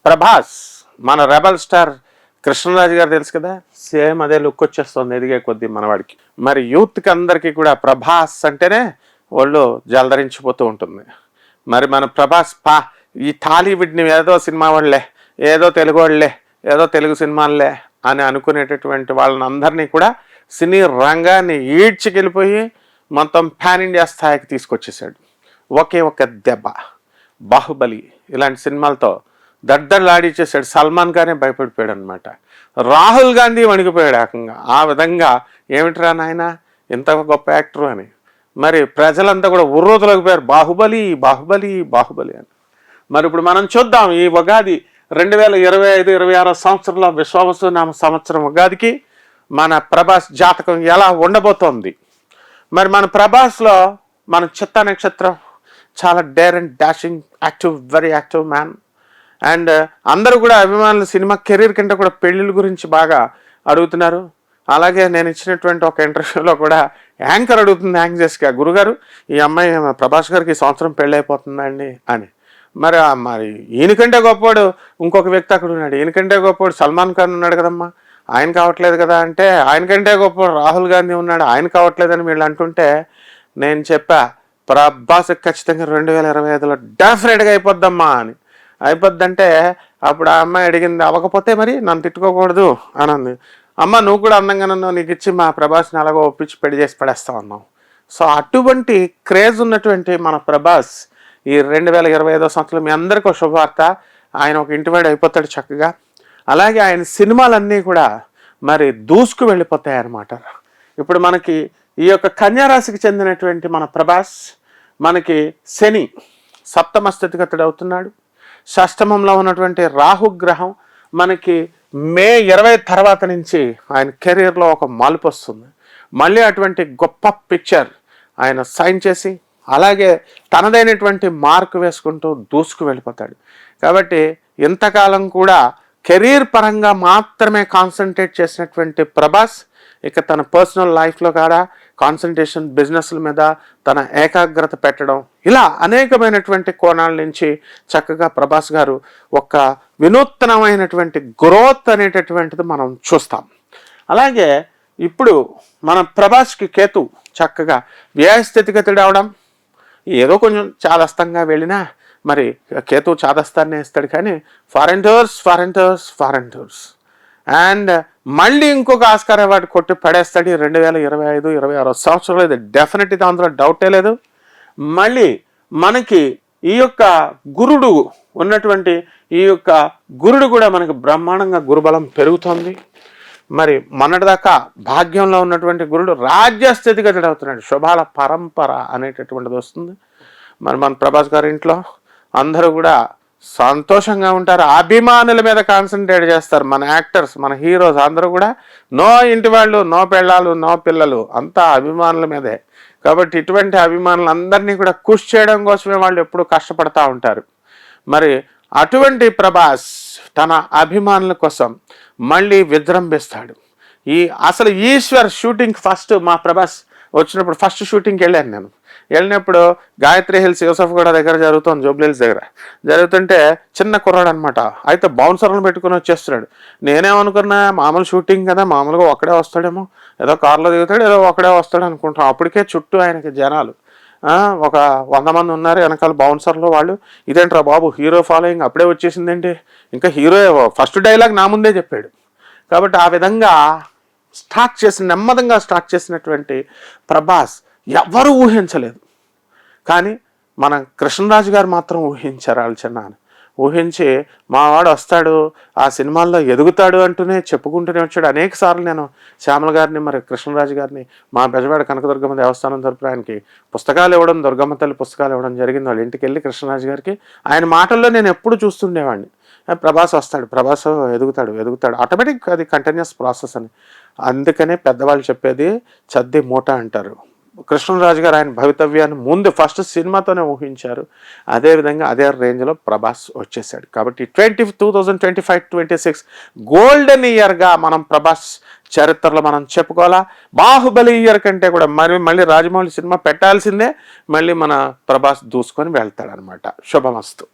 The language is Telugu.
ప్రభాస్ మన రెబల్ స్టార్ కృష్ణరాజు గారు తెలుసు కదా, సేమ్ అదే లుక్ వచ్చేస్తుంది ఎదిగే కొద్దీ మనవాడికి. మరి యూత్కి అందరికీ కూడా ప్రభాస్ అంటేనే వాళ్ళు జలధరించిపోతూ ఉంటుంది. మరి మన ప్రభాస్ ఈ టాలీవుడ్ని ఏదో సినిమా వాళ్ళే, ఏదో తెలుగు వాళ్ళే, ఏదో తెలుగు సినిమాలే అని అనుకునేటటువంటి వాళ్ళని అందరినీ కూడా సినీ రంగాన్ని ఈడ్చికెళ్ళిపోయి మొత్తం పాన్ ఇండియా స్థాయికి తీసుకొచ్చేసాడు. ఒకే ఒక దెబ్బ బాహుబలి ఇలాంటి సినిమాలతో దద్దలాడిచ్చేసాడు. సల్మాన్ ఖానే భయపడిపోయాడు అనమాట. రాహుల్ గాంధీ వణికిపోయాడు ఏకంగా. ఆ విధంగా ఏమిట్రా నాయన ఇంత గొప్ప యాక్టర్ అని. మరి ప్రజలంతా కూడా ఉర్రోతులకపోయారు, బాహుబలి బాహుబలి బాహుబలి అని. మరి ఇప్పుడు మనం చూద్దాం ఈ ఉగాది 2025-26 సంవత్సరంలో విశ్వావసునామ సంవత్సరం ఉగాదికి మన ప్రభాస్ జాతకం ఎలా ఉండబోతోంది. మరి మన ప్రభాస్లో మన చిత్తా నక్షత్రం చాలా dare and dashing, active, very active man. And అందరూ కూడా అభిమానులు సినిమా కెరీర్ కంటే కూడా పెళ్ళిళ్ళ గురించి బాగా అడుగుతున్నారు. అలాగే నేను ఇచ్చినటువంటి ఒక ఇంటర్వ్యూలో కూడా యాంకర్ అడుగుతుంది యాంగ్జెస్గా, గురుగారు ఈ అమ్మాయి ప్రభాస్ గారికి ఈ సంవత్సరం పెళ్ళి అయిపోతుందండి అని. మరి ఈయనకంటే గొప్పవాడు ఇంకొక వ్యక్తి అక్కడ ఉన్నాడు, ఈయనకంటే గొప్పవాడు సల్మాన్ ఖాన్ ఉన్నాడు కదమ్మా, ఆయన కావట్లేదు కదా అంటే, ఆయనకంటే గొప్పవాడు రాహుల్ గాంధీ ఉన్నాడు, ఆయన కావట్లేదని వీళ్ళు అంటుంటే నేను చెప్పా ప్రభాస్ ఖచ్చితంగా 2025లో డెఫినెట్గా అయిపోద్దమ్మా అని. అయిపోద్దంటే అప్పుడు ఆ అమ్మాయి అడిగింది, అవ్వకపోతే మరి నన్ను తిట్టుకోకూడదు అని అంది. అమ్మ నువ్వు కూడా అందంగా ఉన్నావు, నీకు ఇచ్చి మా ప్రభాస్ని అలాగో ఒప్పించి పెళ్లి చేసి పడేస్తావు అన్నావు. సో అటువంటి క్రేజ్ ఉన్నటువంటి మన ప్రభాస్ ఈ 2025వ సంవత్సరం మీ అందరికీ ఒక శుభవార్త, ఆయన ఒక ఇంటివాడు అయిపోతాడు చక్కగా. అలాగే ఆయన సినిమాలన్నీ కూడా మరి దూసుకు వెళ్ళిపోతాయి అన్నమాట. ఇప్పుడు మనకి ఈ యొక్క కన్యారాశికి చెందినటువంటి మన ప్రభాస్ మనకి శని సప్తమ స్థితిగతుడు అవుతున్నాడు. షష్టమంలో ఉన్నటువంటి రాహుగ్రహం మనకి మే 20 తర్వాత నుంచి ఆయన కెరీర్లో ఒక మార్పు వస్తుంది. మళ్ళీ అటువంటి గొప్ప పిక్చర్ ఆయన సైన్ చేసి అలాగే తనదైనటువంటి మార్కు వేసుకుంటూ దూసుకు వెళ్ళిపోతాడు. కాబట్టి ఇంతకాలం కూడా కెరీర్ పరంగా మాత్రమే కాన్సన్ట్రేట్ చేసినటువంటి ప్రభాస్ ఇక తన పర్సనల్ లైఫ్లో కూడా కాన్సన్ట్రేషన్, బిజినెస్ల మీద తన ఏకాగ్రత పెట్టడం, ఇలా అనేకమైనటువంటి కోణాల నుంచి చక్కగా ప్రభాస్ గారు ఒక వినూత్నమైనటువంటి గ్రోత్ అనేటటువంటిది మనం చూస్తాం. అలాగే ఇప్పుడు మన ప్రభాస్కి కేతు చక్కగా వ్యయస్థితిగతుడు అవడం, ఏదో కొంచెం చాదస్తంగా వెళ్ళినా మరి కేతు చాదస్తాన్నే ఇస్తాడు, కానీ ఫారెన్ టూర్స్ అండ్ మళ్ళీ ఇంకొక ఆస్కార్ అవార్డు కొట్టి పడేస్తాడు 2025-26 సంవత్సరంలో. ఇది డెఫినెట్, ఇది అందులో డౌటే లేదు. మళ్ళీ మనకి ఈ యొక్క గురుడు ఉన్నటువంటి ఈ యొక్క గురుడు కూడా మనకి బ్రహ్మాండంగా గురుబలం పెరుగుతుంది. మరి మొన్నటిదాకా భాగ్యంలో ఉన్నటువంటి గురుడు రాజ్యస్థితిగతుడు అవుతున్నాడు, శుభాల పరంపర అనేటటువంటిది వస్తుంది. మరి మన ప్రభాస్ గారి ఇంట్లో అందరూ కూడా సంతోషంగా ఉంటారు, అభిమానుల మీద కాన్సన్ట్రేట్ చేస్తారు. మన యాక్టర్స్, మన హీరోస్ అందరూ కూడా నో ఇంటి వాళ్ళు, నో పెళ్ళాలు, నో పిల్లలు, అంతా అభిమానుల మీదే. కాబట్టి ఇటువంటి అభిమానులందరినీ కూడా ఖుషి చేయడం కోసమే వాళ్ళు ఎప్పుడూ కష్టపడతా ఉంటారు. మరి అటువంటి ప్రభాస్ తన అభిమానుల కోసం మళ్ళీ విజృంభిస్తాడు. అసలు ఈశ్వర్ షూటింగ్ ఫస్ట్ మా ప్రభాస్ వచ్చినప్పుడు ఫస్ట్ షూటింగ్కి వెళ్ళాను నేను. వెళ్ళినప్పుడు గాయత్రి హిల్స్ యూసఫ్గూడ దగ్గర జరుగుతుంది, జూబ్లీ హిల్స్ దగ్గర జరుగుతుంటే చిన్న కుర్రాడు అనమాట, అయితే బౌన్సర్లను పెట్టుకుని వచ్చేస్తున్నాడు. నేనేమనుకున్నా మామూలు షూటింగ్ కదా, మామూలుగా ఒక్కడే వస్తాడేమో, ఏదో కార్లో దిగుతాడు, ఏదో ఒక్కడే వస్తాడు అనుకుంటాం. అప్పటికే చుట్టూ ఆయనకి జనాలు ఒక 100 మంది ఉన్నారు వెనకాల బౌన్సర్లో. వాళ్ళు ఇదేంట్రా బాబు హీరో ఫాలోయింగ్ అప్పుడే వచ్చేసిందేంటి, ఇంకా హీరో ఫస్ట్ డైలాగ్ నా ముందే చెప్పాడు. కాబట్టి ఆ విధంగా నెమ్మదిగా స్టార్ట్ చేసినటువంటి ప్రభాస్ ఎవరు ఊహించలేదు, కానీ మన కృష్ణరాజు గారు మాత్రం ఊహించారు. చిన్న ఊహించి మావాడు వస్తాడు, ఆ సినిమాల్లో ఎదుగుతాడు అంటూనే చెప్పుకుంటూనే వచ్చాడు. అనేక సార్లు నేను శ్యామల గారిని, మరి కృష్ణరాజు గారిని, మా బెజవాడ కనకదుర్గమ్మ దేవస్థానం తరపున ఆయనకి పుస్తకాలు ఇవ్వడం, దుర్గమ్మ తల్లి పుస్తకాలు ఇవ్వడం జరిగింది. వాళ్ళ ఇంటికి వెళ్ళి కృష్ణరాజు గారికి ఆయన మాటల్లో నేను ఎప్పుడు చూస్తుండేవాడిని, ప్రభాస్ వస్తాడు, ప్రభాస్ ఎదుగుతాడు ఆటోమేటిక్, అది కంటిన్యూస్ ప్రాసెస్ అని. అందుకనే పెద్దవాళ్ళు చెప్పేది చద్ది మూట అంటారు. కృష్ణరాజు గారు ఆయన భవితవ్యాన్ని ముందు ఫస్ట్ సినిమాతోనే ఊహించారు. అదేవిధంగా అదే రేంజ్లో ప్రభాస్ వచ్చేసాడు. కాబట్టి 2025-26 గోల్డెన్ ఇయర్గా మనం ప్రభాస్ చరిత్రలో మనం చెప్పుకోవాలా. బాహుబలి ఇయర్ కంటే కూడా మళ్ళీ రాజమౌళి సినిమా పెట్టాల్సిందే, మళ్ళీ మన ప్రభాస్ దూసుకొని వెళ్తాడనమాట. శుభమస్తు.